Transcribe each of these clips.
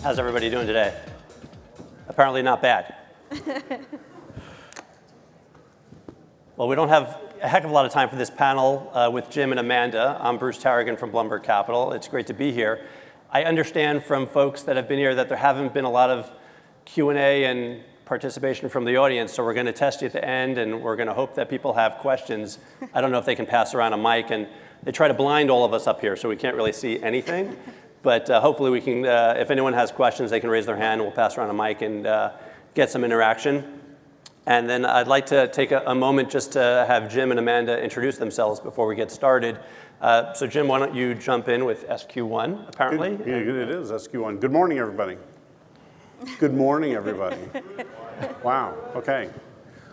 How's everybody doing today? Apparently not bad. Well, we don't have a heck of a lot of time for this panel with Jim and Amanda. I'm Bruce Taragin from Blumberg Capital. It's great to be here. I understand from folks that have been here that there haven't been a lot of Q&A and participation from the audience, so we're going to test you at the end, and we're going to hope that people have questions. I don't know if they can pass around a mic, and they try to blind all of us up here, so we can't really see anything. But hopefully we can, if anyone has questions, they can raise their hand, and we'll pass around a mic and get some interaction. And then I'd like to take a moment just to have Jim and Amanda introduce themselves before we get started. So Jim, why don't you jump in with SQ1, apparently? It is SQ1. Good morning, everybody. Good morning, everybody. Wow, okay.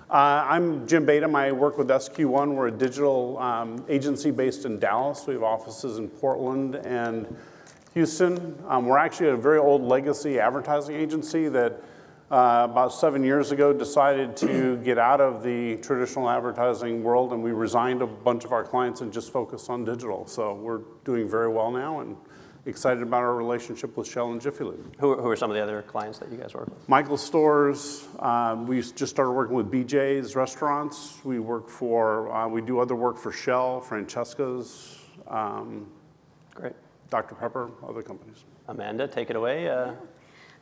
I'm Jim Badum. I work with SQ1. We're a digital agency based in Dallas. We have offices in Portland and Houston. We're actually a very old legacy advertising agency that about 7 years ago decided to get out of the traditional advertising world, and we resigned a bunch of our clients and just focused on digital. So we're doing very well now and excited about our relationship with Shell and Jiffy Lube. Who are some of the other clients that you guys work with? Michael's Stores. We just started working with BJ's Restaurants. We work for, we do other work for Shell, Francesca's. Great. Dr. Pepper, other companies. Amanda, take it away.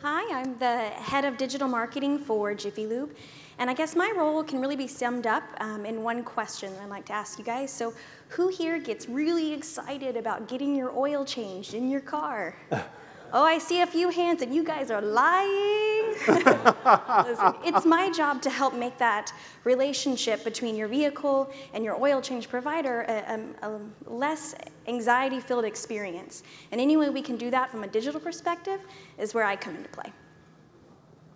Hi, I'm the head of digital marketing for Jiffy Lube. And I guess my role can really be summed up in one question I'd like to ask you guys. So who here gets really excited about getting your oil changed in your car? Oh, I see a few hands, and you guys are lying. Listen, it's my job to help make that relationship between your vehicle and your oil change provider a less anxiety-filled experience. And any way we can do that from a digital perspective is where I come into play.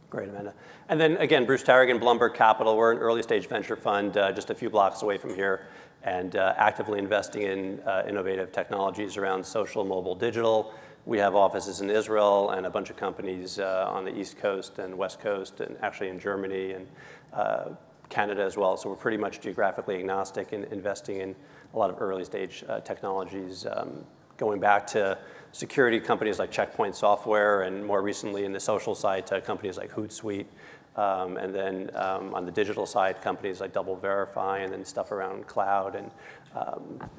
Great, Amanda. And then again, Bruce Taragin, Blumberg Capital. We're an early stage venture fund just a few blocks away from here, and actively investing in innovative technologies around social, mobile, digital. We have offices in Israel and a bunch of companies on the East Coast and West Coast, and actually in Germany and Canada as well. So we're pretty much geographically agnostic in investing in a lot of early stage technologies, going back to security companies like Checkpoint Software, and more recently in the social side to companies like Hootsuite. And then on the digital side, companies like Double Verify, and then stuff around cloud and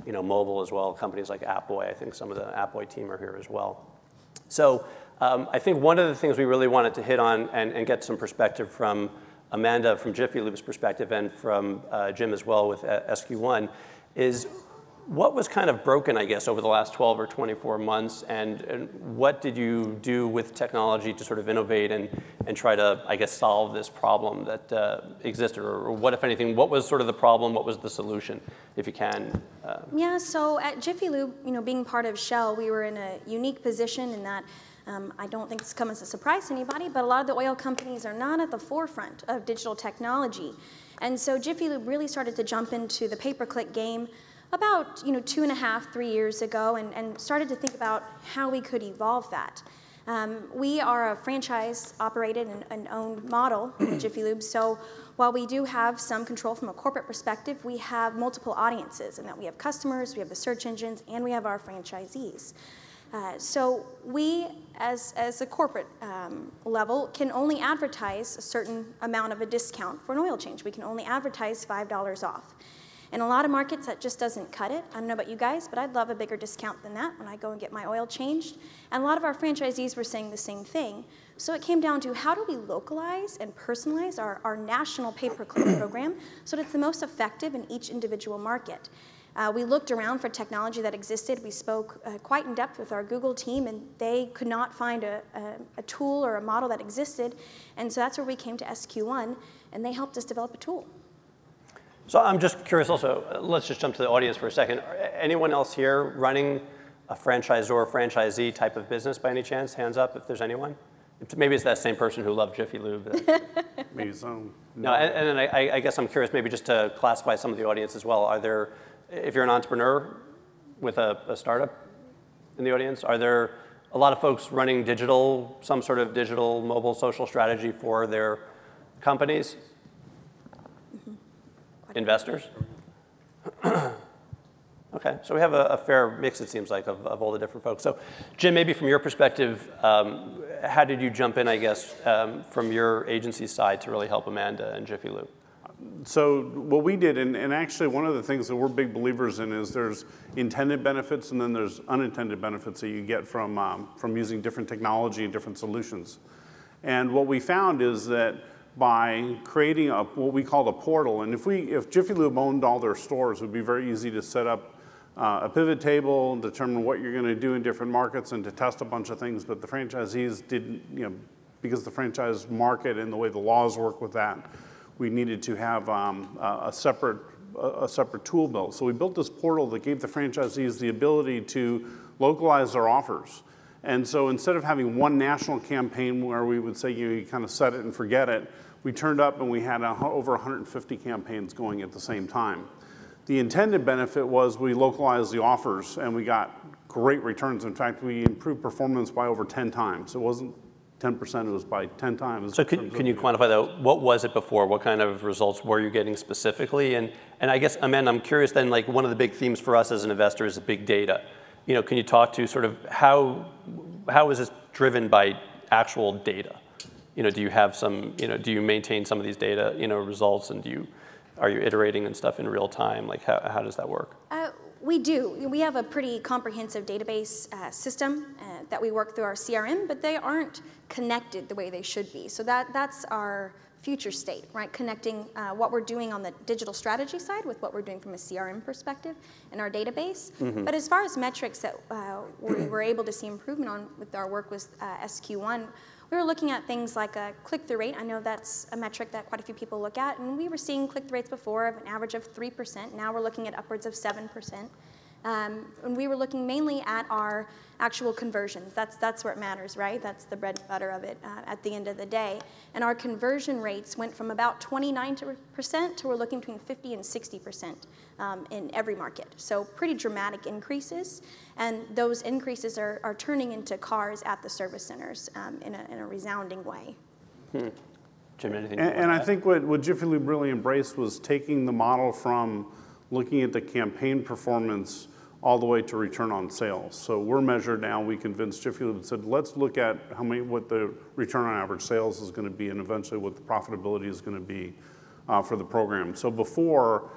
mobile as well. Companies like Appboy. I think some of the Appboy team are here as well. So I think one of the things we really wanted to hit on and get some perspective from Amanda from Jiffy Lube's perspective, and from Jim as well with SQ1, is what was kind of broken, I guess, over the last 12 or 24 months, and what did you do with technology to sort of innovate and try to, I guess, solve this problem that existed, or what, if anything, what was sort of the problem, what was the solution, if you can? Yeah, so at Jiffy Lube, being part of Shell, we were in a unique position in that I don't think this comes as a surprise to anybody, but a lot of the oil companies are not at the forefront of digital technology. And so Jiffy Lube really started to jump into the pay-per-click game about 2.5, 3 years ago, and started to think about how we could evolve that. We are a franchise-operated and owned model in Jiffy Lube, so while we do have some control from a corporate perspective, we have multiple audiences, and that we have customers, we have the search engines, and we have our franchisees. So we, as a corporate level, can only advertise a certain amount of a discount for an oil change. We can only advertise $5 off. In a lot of markets, that just doesn't cut it. I don't know about you guys, but I'd love a bigger discount than that when I go and get my oil changed. And a lot of our franchisees were saying the same thing. So it came down to, how do we localize and personalize our national pay-per-click program so that it's the most effective in each individual market? We looked around for technology that existed. We spoke quite in depth with our Google team, and they could not find a tool or a model that existed. And so that's where we came to SQ1, and they helped us develop a tool. So I'm just curious also, let's just jump to the audience for a second. Anyone else here running a franchisor, franchisee type of business by any chance? Hands up if there's anyone. Maybe it's that same person who loved Jiffy Lube. Maybe so. No, and then I guess I'm curious, maybe just to classify some of the audience as well. Are there, if you're an entrepreneur with a startup in the audience, are there a lot of folks running digital, some sort of digital mobile social strategy for their companies? Investors? Okay, so we have a fair mix, it seems like, of all the different folks. So Jim, maybe from your perspective, how did you jump in, I guess, from your agency side to really help Amanda and Jiffy Lube? So what we did, and actually one of the things that we're big believers in is there's intended benefits and then there's unintended benefits that you get from using different technology and different solutions. And what we found is that by creating what we called a portal, and if Jiffy Lube owned all their stores, it would be very easy to set up a pivot table, determine what you're going to do in different markets, and to test a bunch of things. But the franchisees didn't, because the franchise market and the way the laws work with that, we needed to have a separate tool built. So we built this portal that gave the franchisees the ability to localize their offers. And so instead of having one national campaign where we would say, you kind of set it and forget it, we turned up and we had over 150 campaigns going at the same time. The intended benefit was we localized the offers and we got great returns. In fact, we improved performance by over 10 times. It wasn't 10%, it was by 10 times. So can you quantify that? What was it before? What kind of results were you getting specifically? And I guess, Amanda, I'm curious then, like one of the big themes for us as an investor is big data. Can you talk to sort of how is this driven by actual data? Do you have some, do you maintain some of these data, results, and are you iterating and stuff in real time? Like how does that work? We do. We have a pretty comprehensive database system that we work through our CRM, but they aren't connected the way they should be. So that's our future state, right? Connecting what we're doing on the digital strategy side with what we're doing from a CRM perspective in our database. Mm-hmm. But as far as metrics that we were able to see improvement on with our work with SQ1, we were looking at things like a click-through rate. I know that's a metric that quite a few people look at, and we were seeing click-through rates before of an average of 3%. Now we're looking at upwards of 7%. And we were looking mainly at our actual conversions. That's where it matters, right? That's the bread and butter of it at the end of the day. And our conversion rates went from about 29% to we're looking between 50 and 60% in every market. So pretty dramatic increases. And those increases are turning into cars at the service centers in a resounding way. Jim, anything? And I think what Jiffy Lube really embraced was taking the model from looking at the campaign performance all the way to return on sales. So we're measured now. We convinced Jiffy Lube and said, let's look at what the return on average sales is going to be and eventually what the profitability is going to be for the program. So before,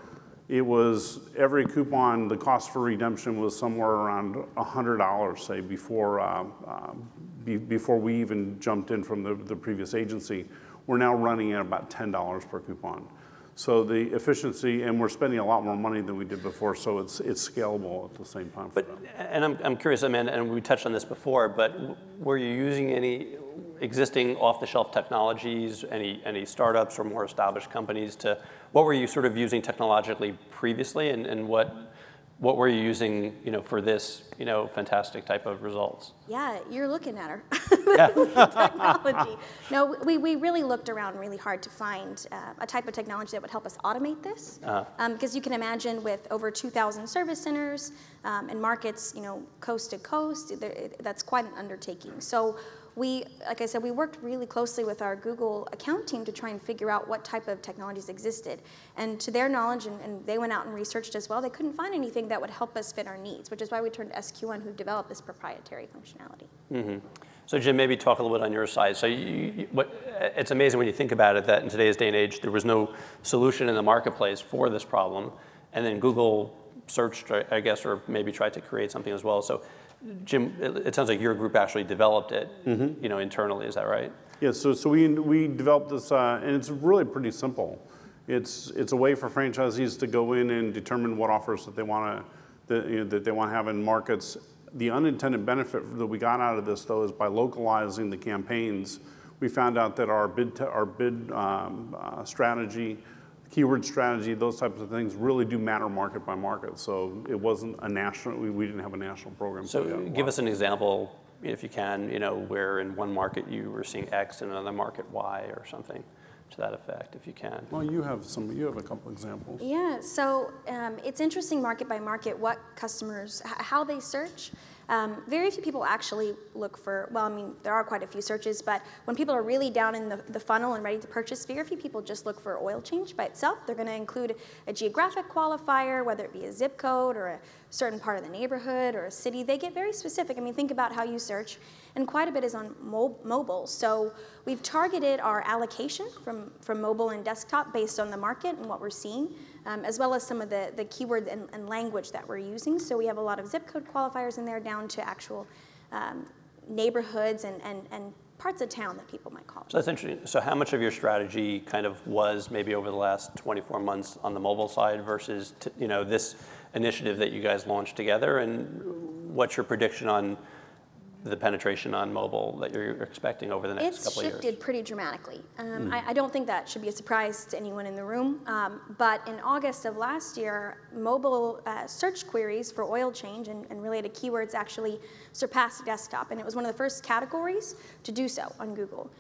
it was every coupon, the cost for redemption was somewhere around $100, say, before we even jumped in from the previous agency. We're now running at about $10 per coupon. So the efficiency, and we're spending a lot more money than we did before, so it's scalable at the same time for them. And I'm curious, Amanda, and we touched on this before, but were you using any existing off-the-shelf technologies, any startups or more established companies what were you sort of using technologically previously, and what were you using, for this, fantastic type of results? Yeah, you're looking at her. Yeah. Technology. No, we really looked around really hard to find a type of technology that would help us automate this. Because you can imagine with over 2,000 service centers and markets, coast to coast, that's quite an undertaking. So like I said, we worked really closely with our Google account team to try and figure out what type of technologies existed. And to their knowledge, and they went out and researched as well, they couldn't find anything that would help us fit our needs, which is why we turned to SQ1, who developed this proprietary functionality. Mm-hmm. So Jim, maybe talk a little bit on your side. So it's amazing when you think about it that in today's day and age, there was no solution in the marketplace for this problem. And then Google searched, I guess, or maybe tried to create something as well. So Jim, it sounds like your group actually developed it, internally. Is that right? Yeah. So we developed this, and it's really pretty simple. It's a way for franchisees to go in and determine what offers that they want to have in markets. The unintended benefit that we got out of this, though, is by localizing the campaigns. We found out that our bid strategy, keyword strategy, those types of things really do matter market by market. So it wasn't a national, we didn't have a national program. So give us an example, if you can, where in one market you were seeing X and another market Y or something to that effect, if you can. Well, you have a couple examples. Yeah, so it's interesting market by market what customers, how they search. Very few people actually look for, well, I mean, there are quite a few searches, but when people are really down in the funnel and ready to purchase, very few people just look for oil change by itself. They're going to include a geographic qualifier, whether it be a zip code or a certain part of the neighborhood or a city. They get very specific. I mean, think about how you search, and quite a bit is on mobile. So we've targeted our allocation from mobile and desktop based on the market and what we're seeing, as well as some of the keyword and language that we're using. So we have a lot of zip code qualifiers in there down to actual neighborhoods and parts of town that people might call it. So that's interesting. So how much of your strategy kind of was maybe over the last 24 months on the mobile side versus this initiative that you guys launched together, and what's your prediction on the penetration on mobile that you're expecting over the next couple of years? It's shifted pretty dramatically. I don't think that should be a surprise to anyone in the room, but in August of last year, mobile search queries for oil change and related keywords actually surpassed desktop, and it was one of the first categories to do so on Google.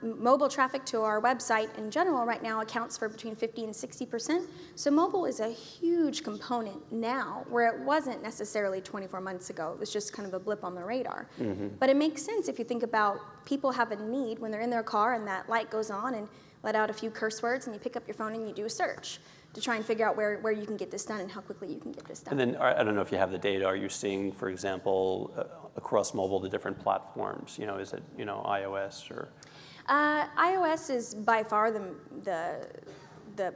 Mobile traffic to our website in general right now accounts for between 50 and 60%. So mobile is a huge component now, where it wasn't necessarily 24 months ago. It was just kind of a blip on the radar. But it makes sense if you think about people have a need when they're in their car and that light goes on and let out a few curse words, and you pick up your phone and you do a search to try and figure out where you can get this done and how quickly you can get this done. And then, I don't know if you have the data, are you seeing, for example, across mobile, the different platforms? Is it, iOS or? iOS is by far the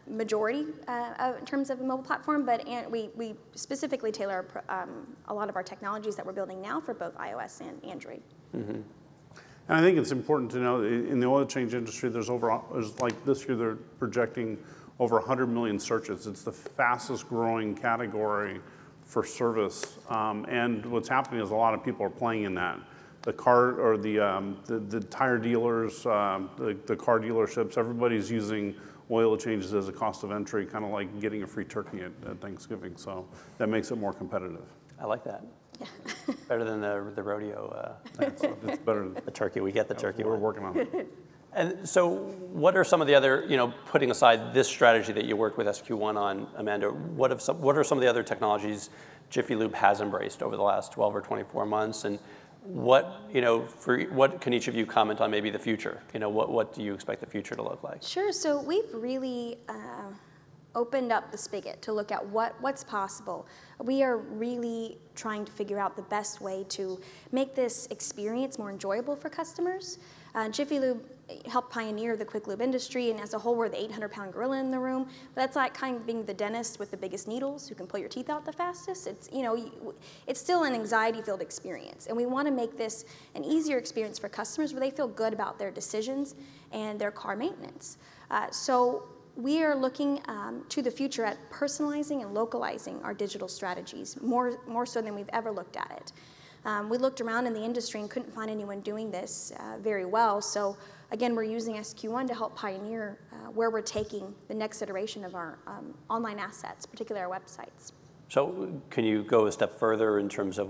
majority in terms of a mobile platform, but we specifically tailor a lot of our technologies that we're building now for both iOS and Android. And I think it's important to know in the oil change industry, there's like this year they're projecting over 100 million searches. It's the fastest growing category for service. And what's happening is a lot of people are playing in that. The car or the tire dealers, the car dealerships, everybody's using oil changes as a cost of entry, kind of like getting a free turkey at Thanksgiving. So that makes it more competitive. I like that. Yeah. Better than the rodeo. It's better than the turkey. We get the turkey. We're working on it. And so what are some of the other, putting aside this strategy that you worked with SQ1 on, Amanda, what are some of the other technologies Jiffy Lube has embraced over the last 12 or 24 months? And what can each of you comment on maybe the future? What do you expect the future to look like? Sure, so we've really opened up the spigot to look at what's possible. We are really trying to figure out the best way to make this experience more enjoyable for customers. Jiffy Lube helped pioneer the quick lube industry, and as a whole, we're the 800-pound gorilla in the room. But that's like kind of being the dentist with the biggest needles who can pull your teeth out the fastest. It's still an anxiety-filled experience, and we want to make this an easier experience for customers where they feel good about their decisions and their car maintenance. So we are looking to the future at personalizing and localizing our digital strategies, more so than we've ever looked at it. We looked around in the industry and couldn't find anyone doing this very well. So again, we're using SQ1 to help pioneer where we're taking the next iteration of our online assets, particularly our websites. So can you go a step further in terms of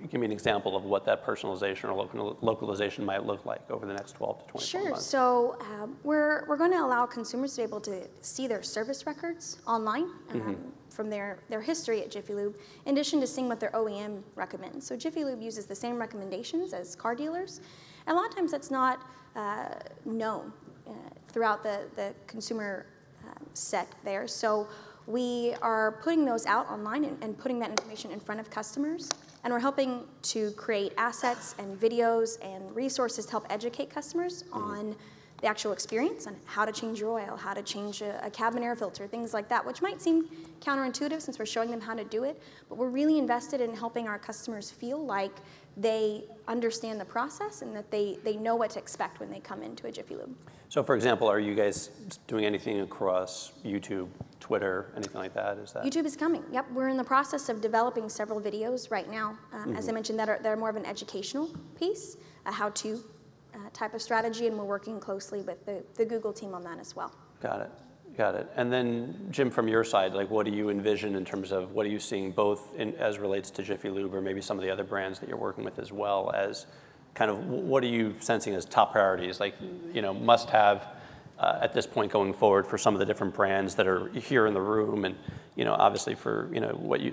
give me an example of what that personalization or localization might look like over the next 12 to 24 months? Sure, so we're going to allow consumers to be able to see their service records online from their history at Jiffy Lube, in addition to seeing what their OEM recommends. So Jiffy Lube uses the same recommendations as car dealers, and a lot of times that's not known throughout the consumer set there. So we are putting those out online and putting that information in front of customers, and we're helping to create assets and videos and resources to help educate customers on the actual experience, on how to change your oil, how to change a cabin air filter, things like that, which might seem counterintuitive since we're showing them how to do it, but we're really invested in helping our customers feel like they understand the process and that they know what to expect when they come into a Jiffy Lube. So for example, are you guys doing anything across YouTube, Twitter, anything like that? YouTube is coming. Yep, we're in the process of developing several videos right now. As I mentioned, that are more of an educational piece, a how-to type of strategy, and we're working closely with the Google team on that as well. Got it. And then, Jim, from your side, what do you envision in terms of what are you seeing both as relates to Jiffy Lube or maybe some of the other brands that you're working with as well as kind of what are you sensing as top priorities, must have at this point going forward for some of the different brands that are here in the room and obviously for,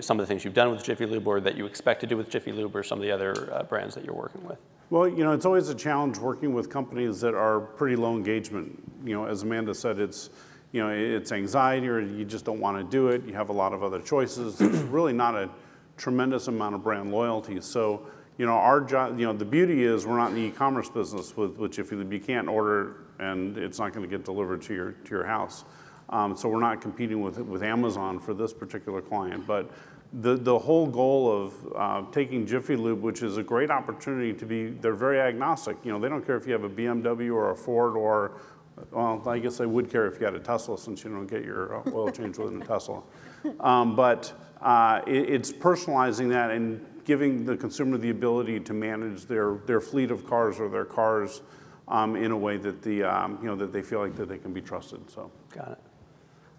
some of the things you've done with Jiffy Lube or that you expect to do with Jiffy Lube or some of the other brands that you're working with? Well, it's always a challenge working with companies that are pretty low engagement. As Amanda said, it's anxiety, or you just don't want to do it. You have a lot of other choices. There's really not a tremendous amount of brand loyalty. So, our job, the beauty is we're not in the e-commerce business with Jiffy Lube. You can't order and it's not going to get delivered to your house. So we're not competing with Amazon for this particular client. But the whole goal of taking Jiffy Lube, which is a great opportunity they're very agnostic. They don't care if you have a BMW or a Ford or, well, I guess they would care if you had a Tesla, since you don't get your oil change within a Tesla. But it's personalizing that and giving the consumer the ability to manage their fleet of cars or their cars in a way that that they feel like that they can be trusted. So. Got it.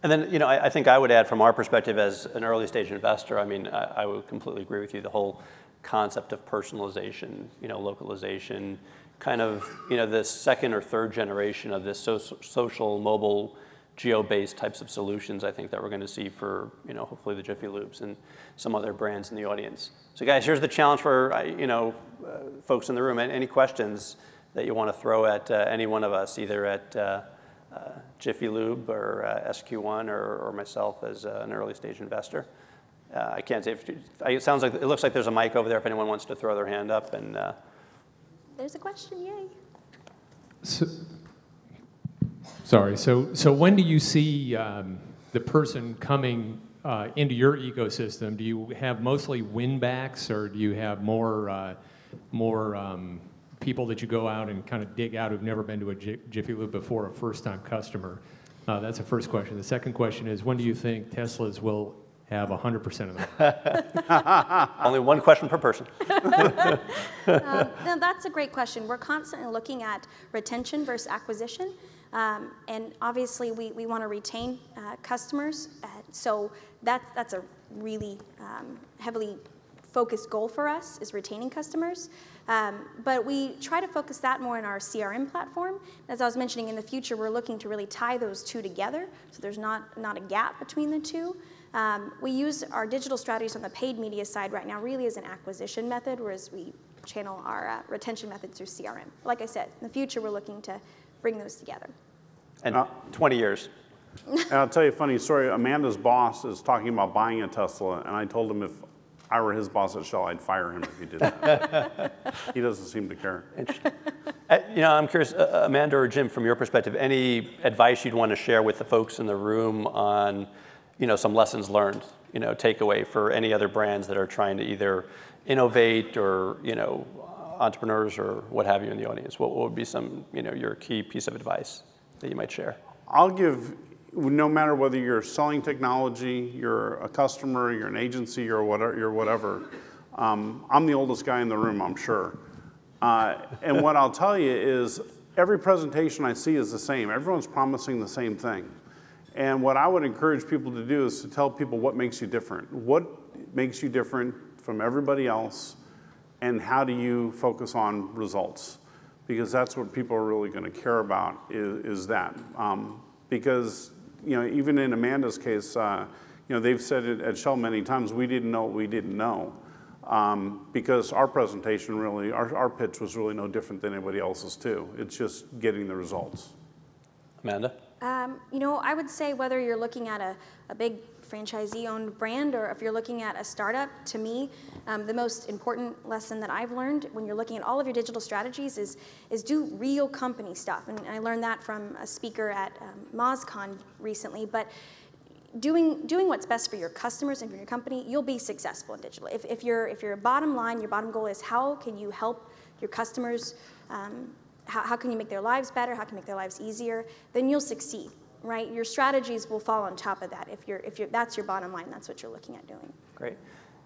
And then, I think I would add from our perspective as an early stage investor, I would completely agree with you. The whole concept of personalization, localization, kind of, the second or third generation of this social, mobile, geo-based types of solutions, I think that we're going to see for, hopefully the Jiffy Lubes and some other brands in the audience. So guys, here's the challenge for, folks in the room. Any questions that you want to throw at any one of us, either at Jiffy Lube or SQ1 or myself as an early stage investor. I can't say it looks like there's a mic over there if anyone wants to throw their hand up. And there's a question, yay. So when do you see the person coming into your ecosystem? Do you have mostly win-backs, or do you have more people that you go out and kind of dig out who've never been to a Jiffy Lube before, a first-time customer? That's the first question. The second question is, when do you think Teslas will have 100% of them? Only one question per person. No, that's a great question. We're constantly looking at retention versus acquisition. And obviously, we want to retain customers. So that's a really heavily focused goal for us, is retaining customers. But we try to focus that more in our CRM platform. As I was mentioning, in the future, we're looking to really tie those two together, so there's not a gap between the two. We use our digital strategies on the paid media side right now really as an acquisition method, whereas we channel our retention method through CRM. Like I said, in the future, we're looking to bring those together. And 20 years. And I'll tell you a funny story. Amanda's boss is talking about buying a Tesla, and I told him if I were his boss at Shell, I'd fire him if he did that. He doesn't seem to care. Interesting. I'm curious, Amanda or Jim, from your perspective, any advice you'd want to share with the folks in the room on, some lessons learned, takeaway for any other brands that are trying to either innovate or, entrepreneurs or what have you in the audience? What would be some, your key piece of advice that you might share? I'll give, no matter whether you're selling technology, you're a customer, you're an agency, or whatever, I'm the oldest guy in the room, I'm sure. And what I'll tell you is every presentation I see is the same. Everyone's promising the same thing. And what I would encourage people to do is to tell people what makes you different. What makes you different from everybody else, and how do you focus on results? Because that's what people are really going to care about is that. Because even in Amanda's case, they've said it at Shell many times, we didn't know what we didn't know. Because our presentation really, our pitch was really no different than anybody else's too. It's just getting the results. Amanda? I would say whether you're looking at a big franchisee-owned brand or if you're looking at a startup, to me, the most important lesson that I've learned when you're looking at all of your digital strategies is do real company stuff. And I learned that from a speaker at MozCon recently. But doing what's best for your customers and for your company, you'll be successful in digital. If your bottom line, your bottom goal is how can you help your customers, how can you make their lives better, how can you make their lives easier, then you'll succeed. Right, your strategies will fall on top of that. If that's your bottom line, that's what you're looking at doing. Great,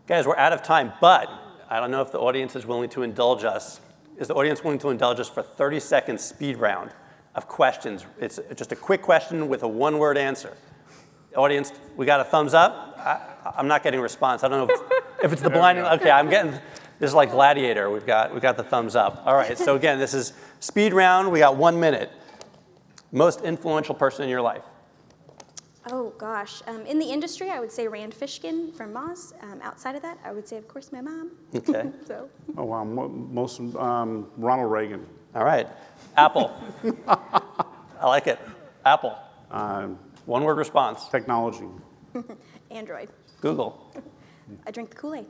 guys, we're out of time, but I don't know if the audience is willing to indulge us. Is the audience willing to indulge us for a 30-second speed round of questions? It's just a quick question with a one-word answer. Audience, we got a thumbs up. I'm not getting a response. I don't know if it's the blinding. Okay, I'm getting. This is like Gladiator. We've got the thumbs up. All right. So again, this is speed round. We got 1 minute. Most influential person in your life? Oh gosh, in the industry, I would say Rand Fishkin from Moz. Outside of that, I would say, of course, my mom. Okay. So. Oh, wow, most, Ronald Reagan. All right. Apple. I like it. Apple. One word response. Technology. Android. Google. I drink the Kool-Aid.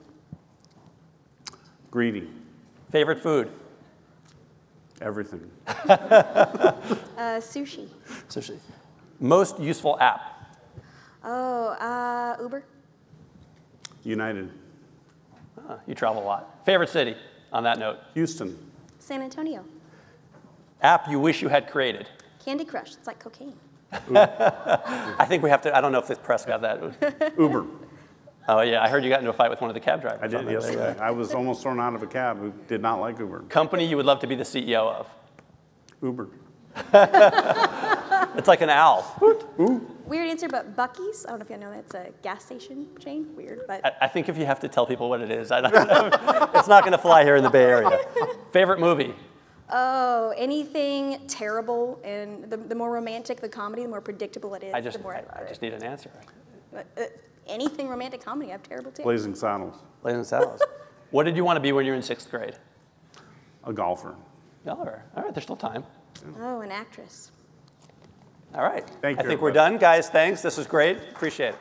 Greedy. Favorite food. Everything. Sushi. Sushi. Most useful app. Oh, Uber. United. You travel a lot. Favorite city, on that note. Houston. San Antonio. App you wish you had created. Candy Crush. It's like cocaine. I think we have to, I don't know if the press got that. Uber. Oh yeah, I heard you got into a fight with one of the cab drivers. I did yesterday. I was almost thrown out of a cab who did not like Uber. Company you would love to be the CEO of. Uber. It's like an owl. Weird answer, but Buc-ee's. I don't know if you know that. It's a gas station chain. Weird, but. I think if you have to tell people what it is, I don't know. It's not going to fly here in the Bay Area. Favorite movie? Oh, anything terrible, and the more romantic the comedy, the more predictable it is. I just the more I need an answer. anything romantic comedy, I have terrible taste. Blazing Saddles. Blazing Saddles. What did you want to be when you were in 6th grade? A golfer. All right, there's still time. Oh, an actress. All right. Thank you, I think we're everybody. done. Guys, thanks. This was great. Appreciate it.